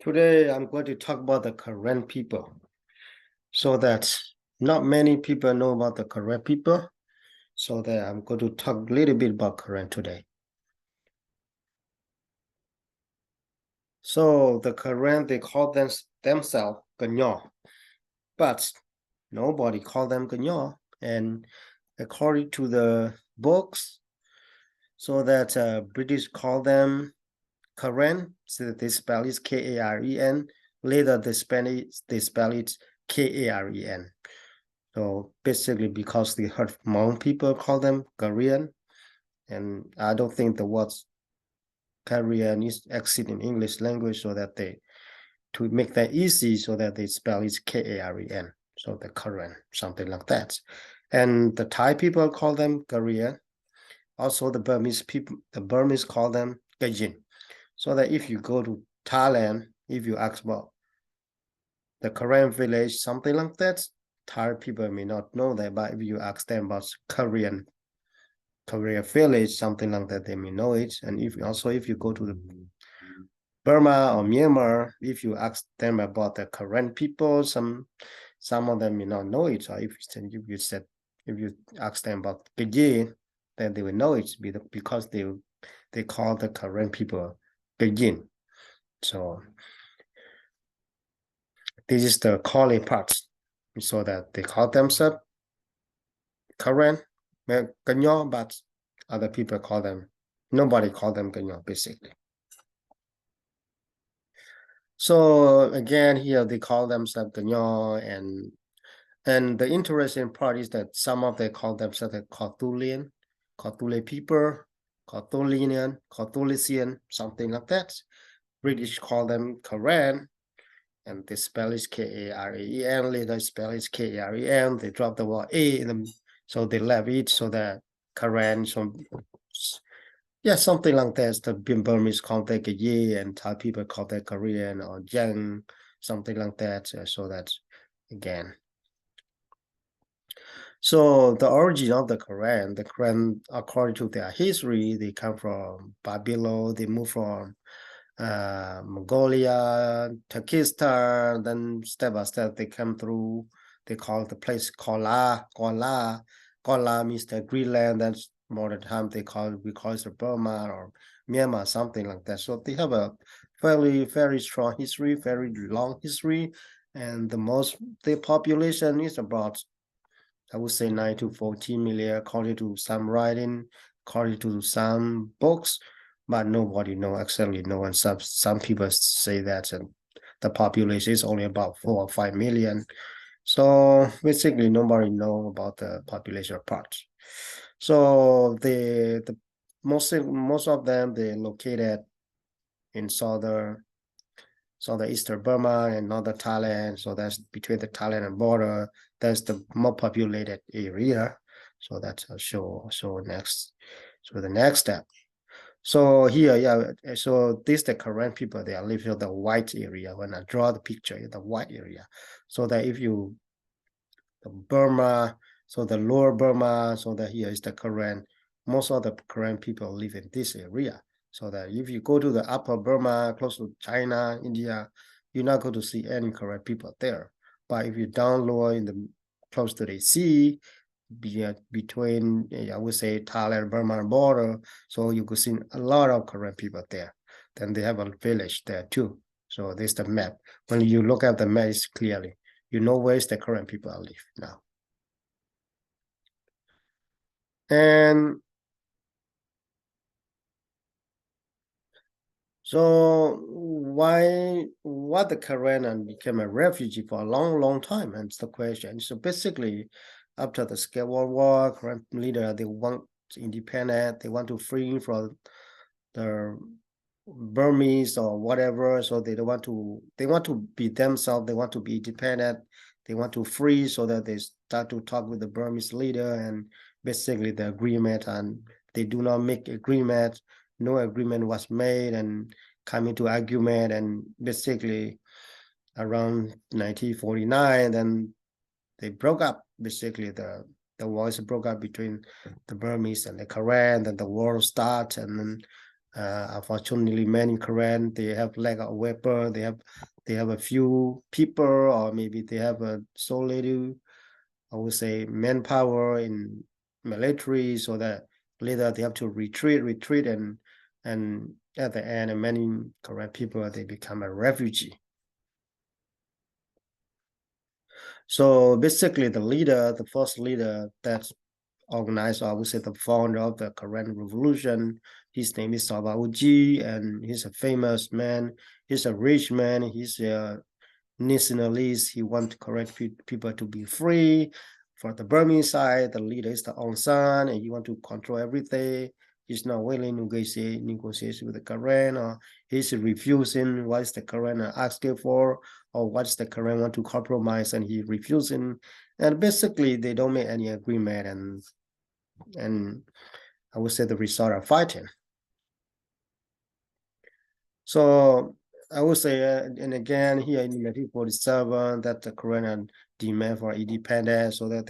Today, I'm going to talk about the Karen people, so that not many people know about the Karen people. So that I'm going to talk a little bit about Karen today. So the Karen, they call themselves Ganyo, but nobody call them Ganyo. And according to the books, so that British call them Karen, so they spell it Karen. Later, they spell it Karen. So basically, because they heard Hmong people call them Korean, and I don't think the word Korean is exist in English language, so that they to make that easy, so that they spell it Karen. So the Korean, something like that. And the Thai people call them Korean. Also, the Burmese call them Gajin. So that if you go to Thailand, if you ask about the Korean village, something like that, Thai people may not know that, but if you ask them about Korean village, something like that, they may know it. And if you go to the Burma or Myanmar, if you ask them about the Karen people, some of them may not know it. Or if you ask them about Beijing, then they will know it because they call the Karen people Beijing. So this is the calling part, so that they call themselves Karen, Ganyo, but other people call them, nobody call them Ganyo, basically. So again, here they call themselves Ganyo, and the interesting part is that some of them call themselves Cautulian, Cautule people, Cautulinian, Cautulician, something like that. British call them Karen, and they spell is Karaen, later spell is Karen. They drop the word A in them, so they left it so that Karen, so yeah, something like that. The Burmese call that Ye, and Thai people call that Korean or Yang, something like that. So that again. So the origin of the Karen, according to their history, they come from Babylon. They moved from Mongolia, Turkestan. Then step by step, they come through. They call the place Kola. Kola means the Greenland. That's modern time we call it Burma or Myanmar, something like that. So they have a very strong history, very long history, and the population is about, I would say, 9 to 14 million, according to some writing, according to some books, but nobody know exactly. No one. Some people say that the population is only about 4 or 5 million. So basically, nobody know about the population part. So the most of them, they located in southeastern Burma and northern Thailand. So that's between the Thailand and border. That's the more populated area. So that's next. So the next step. So here, yeah. So this the Karen people, they are living in the white area. When I draw the picture in the white area, so that if you the Burma, so the lower Burma, so that here is the Karen. Most of the Karen people live in this area. So that if you go to the upper Burma, close to China, India, you're not going to see any Karen people there. But if you down lower in the close to the sea, between, I would say, Thailand, Burma border, so you could see a lot of Karen people there. Then they have a village there too. So this is the map. When you look at the map, it's clearly, you know where's the current people live now. And so what the Karen became a refugee for a long time? And it's the question. So basically, after the Second World War, Karen leader, they want independent, they want to free from the Burmese or whatever. So they want to be themselves, they want to be independent, they want to free, so that they start to talk with the Burmese leader, and basically the agreement, and they do not make agreement. No agreement was made, and come into argument, and basically around 1949, then they broke up. Basically, the wars broke up between the Burmese and the Karen. Then the war started, and then Unfortunately, many Karen they have lack of weapon. They have a few people, or maybe they have a so little, I would say, manpower in military, so that later they have to retreat, and at the end, many Karen people they become a refugee. So basically, the first leader that organized, or I would say the founder of the Karen Revolution, his name is Sabaoji, and he's a famous man. He's a rich man. He's a nationalist. He wants correct people to be free. For the Burmese side, the leader is the Aung San, and he want to control everything. He's not willing to negotiate with the Karen, or he's refusing what is the Karen asking for, or what's the Karen want to compromise, and he refusing. And basically, they don't make any agreement, and I would say the result of fighting. So I would say, and again, here in 1947, that the Korean demand for independence, so that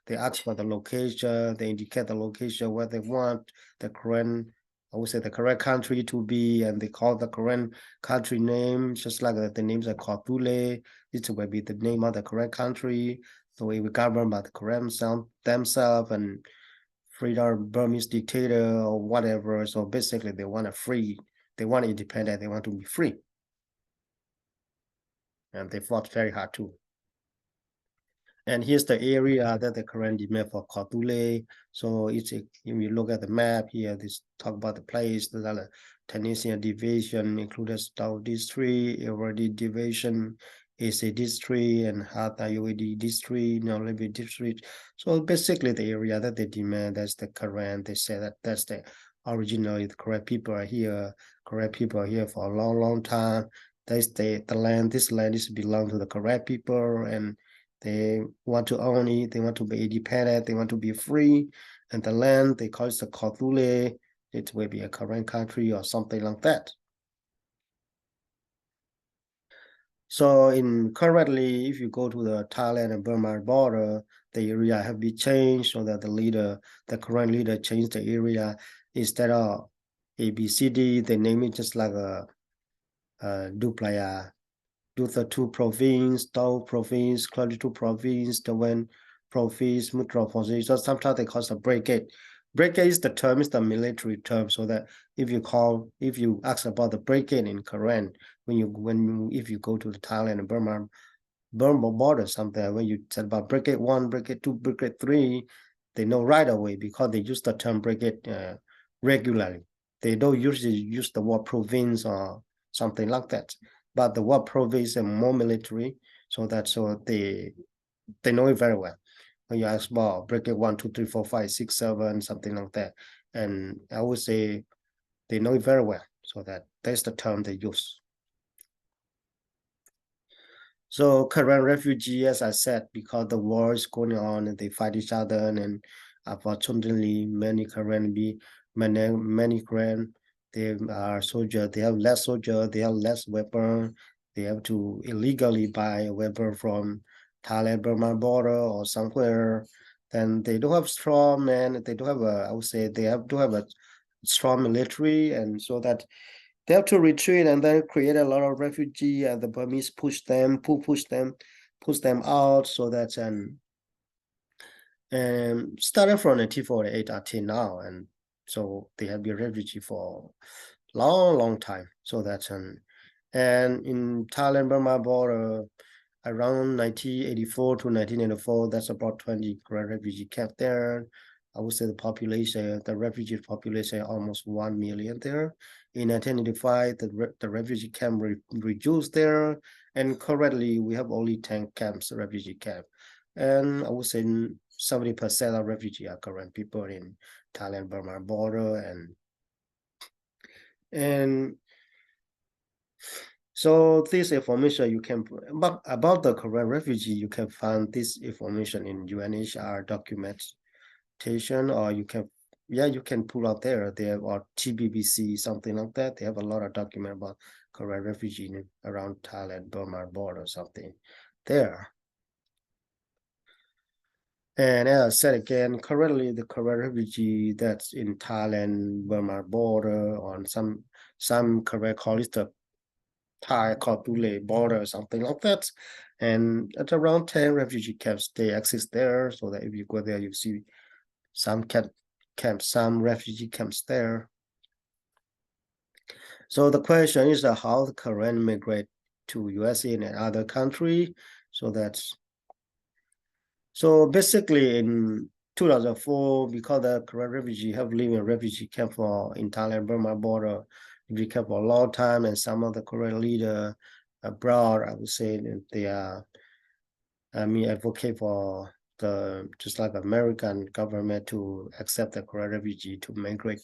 they ask for the location, they indicate the location where they want the Korean, I would say the Korean country to be, and they call the Korean country name, just like the names are called Thule. This will be the name of the Korean country. So we govern by the Korean themselves, and freedom Burmese dictator or whatever. So basically, they want independence, they want to be free, and they fought very hard too. And here's the area that the current demand for Kotule. So it's if you look at the map here, this talk about the place, the Tunisian division included South District, Iradi division, AC district, and Hatha UAD district, Nolebe district. So basically the area that they demand, that's the current, they say that that's the originally the correct people are here, correct people are here for a long time. They stay the land, this land is belong to the correct people, and they want to own it. They want to be independent. They want to be free. And the land, they call it the Kotule. It will be a Korean country or something like that. So in currently, if you go to the Thailand and Burma border, the area have been changed so that the current leader changed the area. Instead of ABCD, they name it just like a Duplaya the two province, Tao province, Kladitu province, the one province, Mutro province. So sometimes they call it a brigade. Brigade is the term, is the military term. So that if you ask about the brigade in Karen, if you go to the Thailand and Burma border something, when you said about brigade 1, brigade 2, brigade 3, they know right away because they use the term brigade regularly. They don't usually use the word province or something like that. But the word province is more military, so they know it very well. When you ask about brigade 1, 2, 3, 4, 5, 6, 7, something like that, and I would say they know it very well. So that's the term they use. So current refugee, as I said, because the war is going on and they fight each other, and unfortunately, many current they are soldier. They have less soldier. They have less weapon. They have to illegally buy a weapon from Thailand Burma border or somewhere. Then they don't have strong men. They don't have a. I would say they have to have a strong military, and so that they have to retreat and then create a lot of refugee, and the Burmese push them out, so that and started from 1948 until now, and so they have been refugee for long time. So that's and in Thailand Burma border around 1984 to 1984, that's about 20 refugee camp there. I would say the refugee population, almost 1 million there. In 1985, the refugee camp reduced there, and currently we have only 10 camps, refugee camp. And I would say 70% of refugee are current people in Thailand Burma border, and so this information you can, but about the Korean refugee, you can find this information in UNHCR documentation, or you can pull out there, or TBBC, something like that. They have a lot of document about Korean refugee around Thailand, Burma border, something there. And as I said again, currently the current refugee that's in Thailand, Burma border, on some Karaen call it the Thai Khawpule border, something like that. And at around 10 refugee camps, they exist there. So that if you go there, you see some camps, some refugee camps there. So the question is how the Karaen migrate to USA and other country. So basically in 2004, because the Karaen refugee have lived in refugee camp in Thailand, Burma border, refugee camp for a long time, and some of the Karaen leader abroad, I would say that they are, advocate for the just like American government to accept the Karaen refugee to immigrate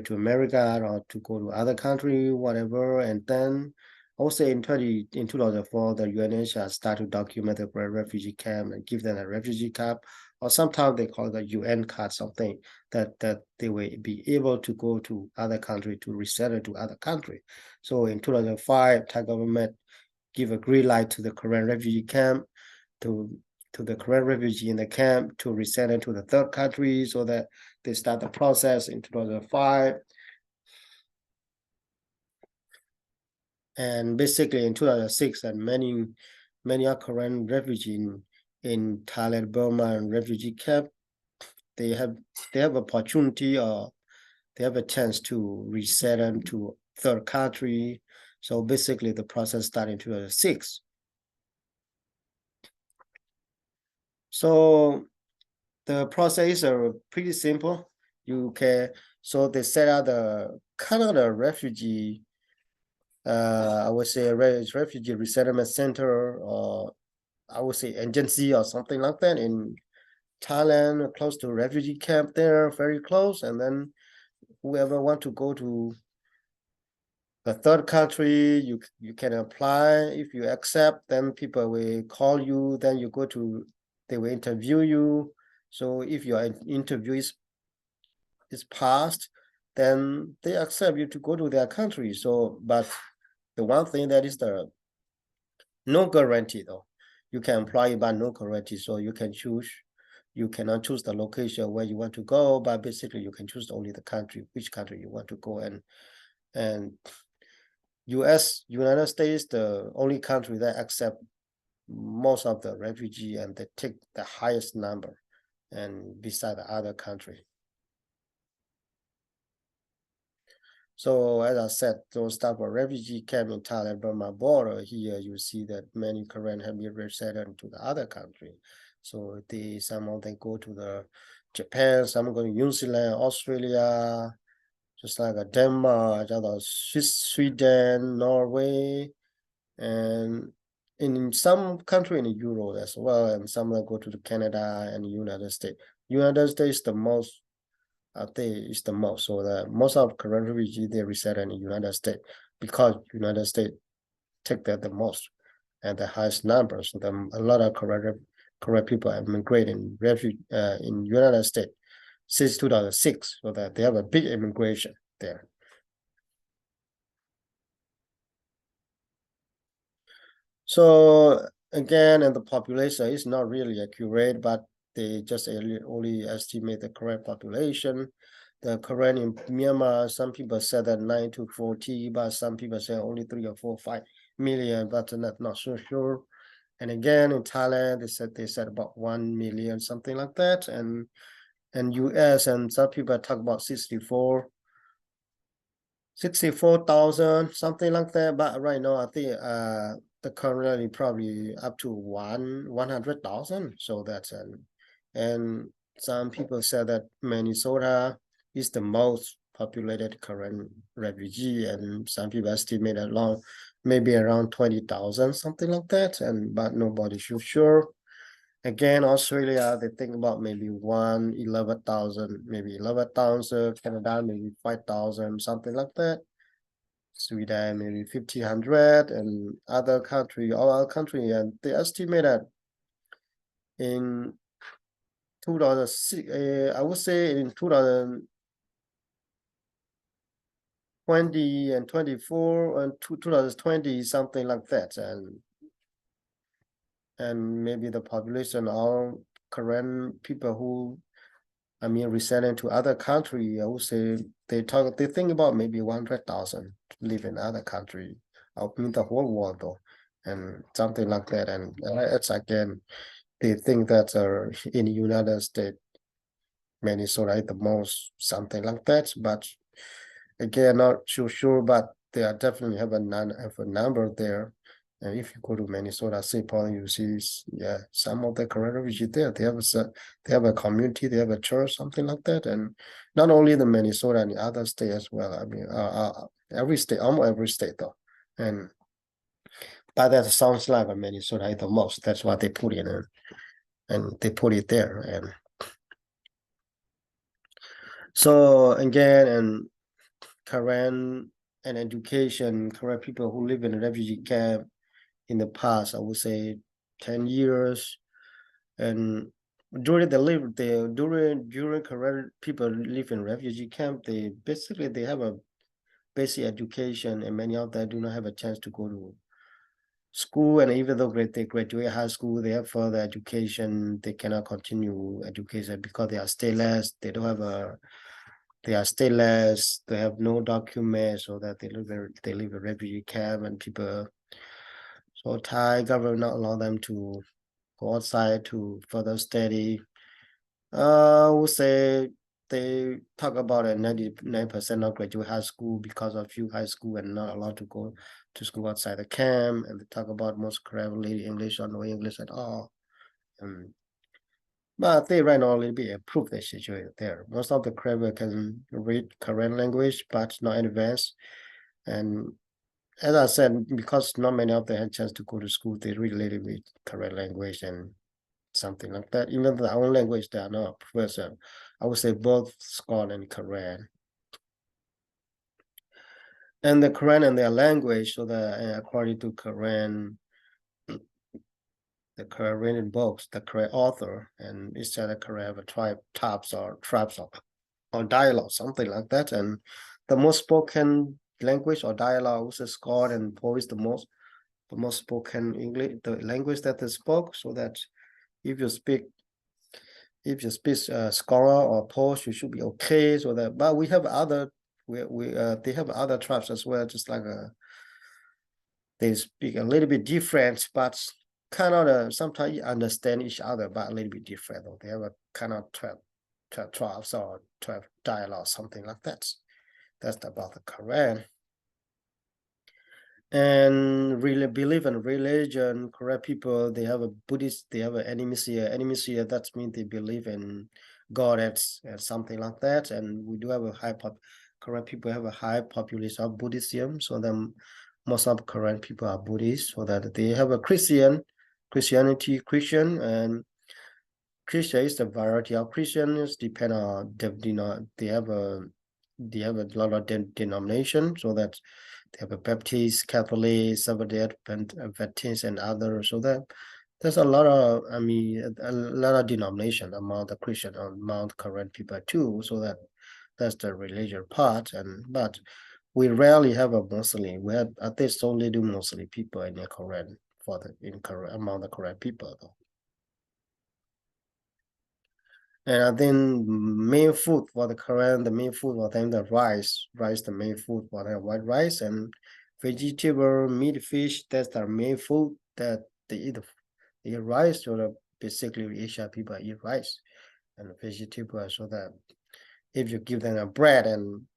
to America or to go to other country, whatever. And then also in 2004, the UNHCR started to document the refugee camp and give them a refugee card, or sometimes they call it a UN card, something that they will be able to go to other country to resettle to other country. So in 2005, Thai government give a green light to the Karaen refugee camp to the Karaen refugee in the camp to resettle to the third country, so that they start the process in 2005. And basically in 2006, and many Karaen refugees in Thailand, Burma, and refugee camp, they have opportunity, or they have a chance to resettle to third country. So basically the process started in 2006. So the process are pretty simple. So they set out the Canada refugee, I would say refugee resettlement center, or I would say agency or something like that in Thailand, close to refugee camp there, very close. And then whoever want to go to the third country, you can apply. If you accept, then people will call you. Then they will interview you. So if your interview is passed, then they accept you to go to their country. So, but the one thing that is the no guarantee though. You can apply, but no guarantee. So you cannot choose the location where you want to go, but basically you can choose only the country, which country you want to go. And United States, the only country that accept most of the refugee, and they take the highest number, and beside the other country. So as I said, those type of refugee camp in Thailand, Burma border, here you see that many Korean have been resettled to the other country. So some of them go to the Japan, some go to New Zealand, Australia, just like Denmark, Sweden, Norway, and in some country in Europe as well, and some that go to the Canada and the United States. United States the most, I think is the most. So the most of Korean refugee they reside in the United States, because United States take that the most and the highest number. So a lot of Korean people have migrated in United States since 2006. So that they have a big immigration there. So again, and the population is not really accurate, but they just only estimate the correct population. The Karaen in Myanmar, some people said that 9 to 40, but some people say only 3 or 4, 5 million, but not so sure. And again, in Thailand, they said about 1 million, something like that. And US, and some people talk about 64,000, something like that. But right now, I think the currently probably up to 100,000. So that's and some people said that Minnesota is the most populated current refugee, and some people estimate maybe around 20,000, something like that. But nobody's sure. Again, Australia, they think about maybe 11,000, maybe 11,000, Canada, maybe 5,000, something like that. Sweden, maybe 1,500, and all other country, and they estimate that in 2006, I would say in 2020 and 24 and 2020, something like that. And maybe the population all Karen people who, I mean, resetting to other country, I would say they think about maybe 100,000 live in other country. I mean the whole world though, and something like that. And it's again, they think that in the United States, Minnesota is the most, something like that. But again, not so sure, but they are definitely have a number there. And if you go to Minnesota, St. Paul, you see, yeah, some of the Korean refugees there. They have a community, they have a church, something like that. And not only the Minnesota and the other state as well. I mean, every state, almost every state though. And but that sounds like a Minnesota is the most. That's what they put in, and they put it there. And so again, and Karen and education, Karen people who live in a refugee camp in the past, I would say 10 years. And during Karen people live in refugee camp, they basically they have a basic education, and many of them do not have a chance to go to school. And even though they graduate high school, they have further education, they cannot continue education because they are stateless. They are stateless. They have no documents, so that they live in refugee camp, and people. So Thai government not allow them to go outside to further study. I would say they talk about a 99% of graduate high school because of few high school and not allowed to go to school outside the camp. And they talk about most correctly English or no English at all. But they right now a little bit improve the situation there. Most of the Korean can read Korean language, but not advanced. And as I said, because not many of them had chance to go to school, they read a little bit Korean language and something like that. Even their own language, they are not professor. I would say both Scott and Karaen. And the Korean and their language, so that according to Karaen, the Korean books, the Korean author, and each other Korean have a tribes or dialogue, something like that. And the most spoken language or dialogue was Scott and Paul is the most spoken English, the language that they spoke, so that if you speak Scholar or Posh, you should be okay. So that, but we have other they have other tribes as well, just like they speak a little bit different, but kind of sometimes you understand each other, but a little bit different. They have a kind of 12 tribes or 12 dialogues, something like that. That's about the Quran. And really believe in religion, correct people, they have a Buddhist, they have an animisia, that means they believe in God and something like that. And we do have a correct people have a high population of Buddhism, so then most of Korean people are Buddhist, so that they have a Christian, and Christian is the variety of Christians depend on they have a lot of denomination, so that they have a Baptist, Catholic, Seventh-day Adventist, and others. So that there's a lot of, I mean, a lot of denomination among the Christian, among the Korean people too. So that's the religious part. But we rarely have a Muslim. We have at least only do Muslim people in the Korean among the Korean people though. And I think main food for the Korean, the main food for them, the rice, the main food for them, white rice and vegetable, meat, fish, that's their main food that they eat. They eat rice, so that basically Asian people eat rice and vegetable, so that if you give them a bread and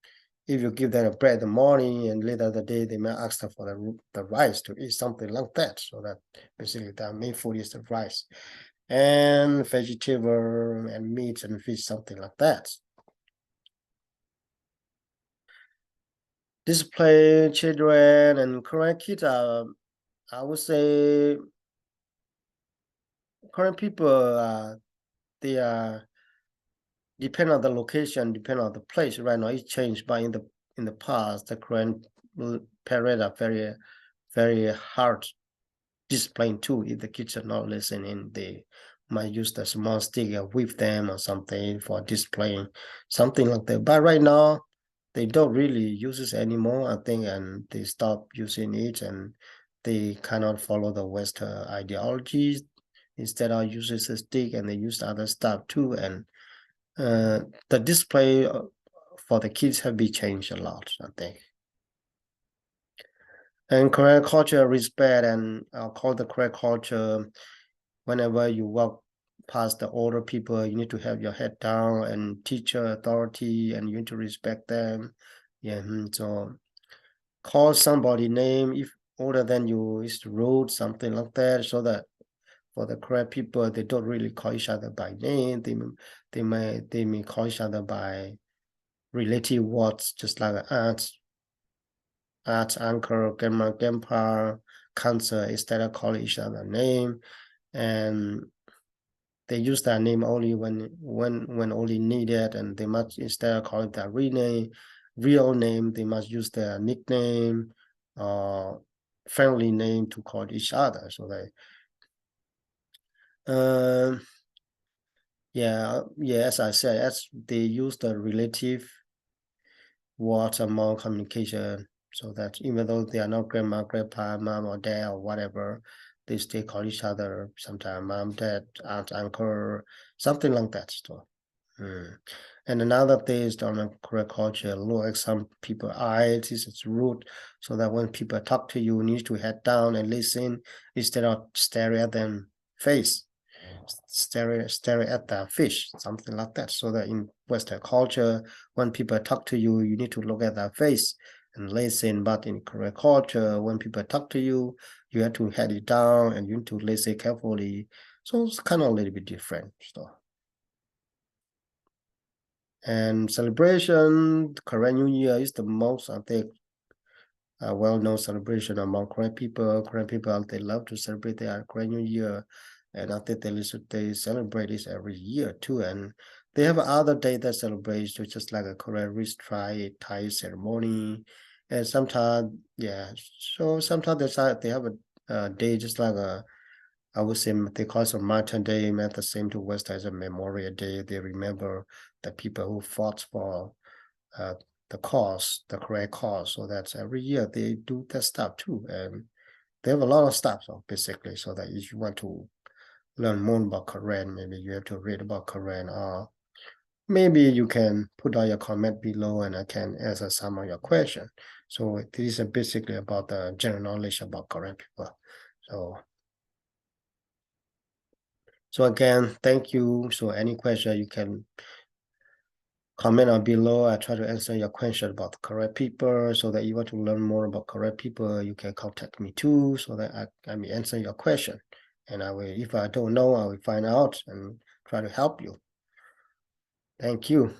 if you give them a bread in the morning and later the day, they may ask them for the rice to eat something like that. So that basically their main food is the rice and vegetable and meat and fish, something like that. Display children and current kids are, I would say, current people, they are depend on the location, depend on the place. Right now, it changed, but in the past, the current parents are very hard displaying too. If the kids are not listening, they might use the small stick and whip them or something for displaying, something like that. But right now, they don't really use it anymore, I think, and they stop using it and they cannot follow the Western ideologies instead of using the stick, and they use other stuff too. And the display for the kids have been changed a lot, I think. And Korean culture respect, and I'll call the Korean culture, whenever you walk past the older people, you need to have your head down and teacher authority, and you need to respect them. Yeah, so call somebody name if older than you is rude, something like that, so that for the Korean people, they don't really call each other by name. They may call each other by relative words, just like aunt, uncle, grandma, grandpa, cancer, instead of calling each other name. And they use that name only when only needed, and they must, instead of calling that real name, they must use their nickname or friendly name to call each other. So they yeah, as I said, as they use the relative words among communication, so that even though they are not grandma, grandpa, mom or dad or whatever, they still call each other sometimes mom, dad, aunt, uncle, something like that. So, and another thing is on the Korean culture, look at some people eyes, it's rude, so that when people talk to you, you need to head down and listen instead of staring at them face. Staring at the fish, something like that. So that in Western culture, when people talk to you, you need to look at their face and listen. But in Korean culture, when people talk to you, you have to head it down and you need to listen carefully. So it's kind of a little bit different. So, and celebration, Korean New Year is the most, I think, well-known celebration among Korean people. Korean people, they love to celebrate their Korean New Year, and I think they celebrate this every year too. And they have other day that celebrates, which is like a Korean wrist tie ceremony, and sometimes, yeah. So sometimes they have a day just like I would say they call it a Martin Day, meant the same to West as a Memorial Day. They remember the people who fought for uh, the cause, the correct cause. So that's every year they do that stuff too. And they have a lot of stuff, so basically, so that if you want to learn more about Karaen, maybe you have to read about Karaen, or maybe you can put out your comment below and I can answer some of your questions. So this is basically about the general knowledge about Korean people. So again, thank you. So any question you can comment on below. I try to answer your question about the correct people, so that you want to learn more about correct people, you can contact me too, so that I may answer your question. And I will, if I don't know, I will find out and try to help you. Thank you.